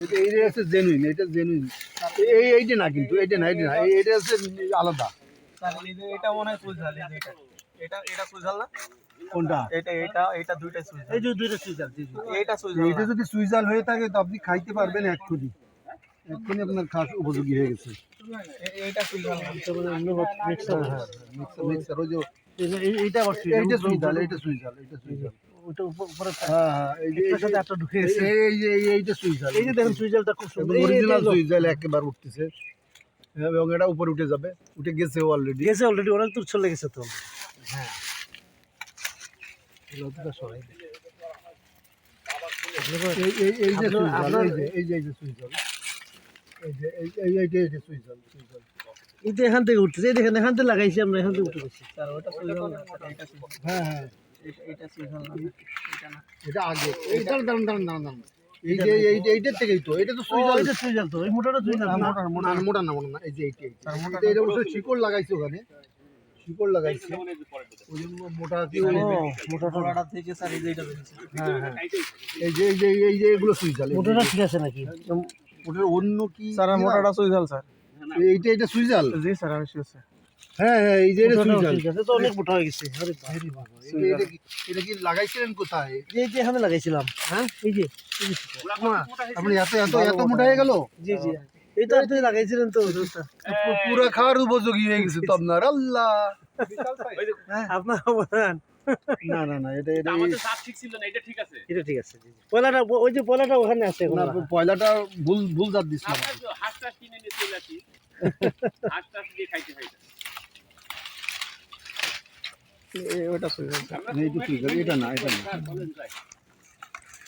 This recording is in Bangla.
এইটা হচ্ছে জেনুইন, এটা জেনুইন। এইটা না, কিন্তু এইটা না, এটা না, এটা হচ্ছে আলাদা। এটা মনে হয় সুইজাল, এটা এটা এটা সুইজাল না? কোনটা? এটা দুইটাই সুইজাল। এই যে দুইটা সুইজাল। এটা সুইজাল। এইটা যদি সুইজাল হয়ে থাকে তো আপনি খাইতে পারবেন এক্ষুনি, এক্ষুনি আপনার খাওয়া উপযোগী হয়ে গেছে। এইটা সুইজাল। মিক্সার, মিক্সার ওই যে এইটা সুইজাল, এইটা সুইজাল, এইটা সুইজাল। ওটা উপরে হ্যাঁ হ্যাঁ, এই যে একটার সাথে একটা ঢুকে গেছে। এইটা সুইজাল। এই যে দেখেন সুইজালটা খুব সুন্দর, অরিজিনাল সুইজাল একেবারে উঠতেছে এবং এটা উপরে উঠে যাবে, উঠে গেছে অলরেডি। গেছে অলরেডি, অনেক দূর চলে গেছে তো। হ্যাঁ, লতিটা সরাই দে। এই যে সুইজাল, এই যে সুইজাল, এই যে সুইজাল। এই যে এখান থেকে উঠতেছে, এই দেখেন এখান থেকে লাগাইছি আমরা, এখান থেকে উঠে গেছি। স্যার ওটা সুইজাল না, এটা সুইজাল। হ্যাঁ হ্যাঁ, এটা সুইজাল না, এটা না। এটা আগে। এইটা দাঁড়ান, এই যে এইটার থেকেই তো, এটা তো ও সুইজাল। এটা সুইজাল তো, এই মোটাটা সুইজাল না। মোটা না, এই যে এটা অবশ্য শিকড় লাগাইছে ওখানে, শিকড় লাগাইছে ওই জন্য মোটা কি। মোটাটা থেকে স্যার এই যে এটা বেরিয়েছে। হ্যাঁ হ্যাঁ, এই যে এগুলো সুইজাল। মোটাটা ঠিক আছে নাকি? ওটার অন্য কি স্যার মোটাটা সুইজাল স্যার। এইটা সুইজাল। জি স্যার আমি শিওর স্যার। হ্যাঁ হ্যাঁ, এই যে এটা সুইজাল। ঠিক আছে তো, অনেক মোটা হয়ে গেছে। আরে বাবা, এটা কি লাগাইছিলেন কোথায়? এই যে এখানে লাগাইছিলাম। হ্যাঁ, এই যে আপনি এত মোটা হয়ে গেল। জি জি, এইটা আপনি লাগাইছিলেন তো জুসটা। পুরো খাওয়ার উপযোগী হয়ে গেছে তো আপনার। আল্লাহ, আপনার বলেন। না, এটা আমাদের সাপ ঠিক ছিল না, এটা ঠিক আছে। এটা ঠিক আছে। জি জি, পয়লাটা ওই যে পয়লাটা ওখানে আছে এখন। না, পয়লাটা ভুল জাত দিছিলাম। আমরা তো হাঁসটা কিনে নিয়ে চলে আসি, হাঁসটা দিয়ে খাইতে হয়। ওটা সুইজাল। এইটা সুইজাল, এটা না, এটা না। বলেন যাই।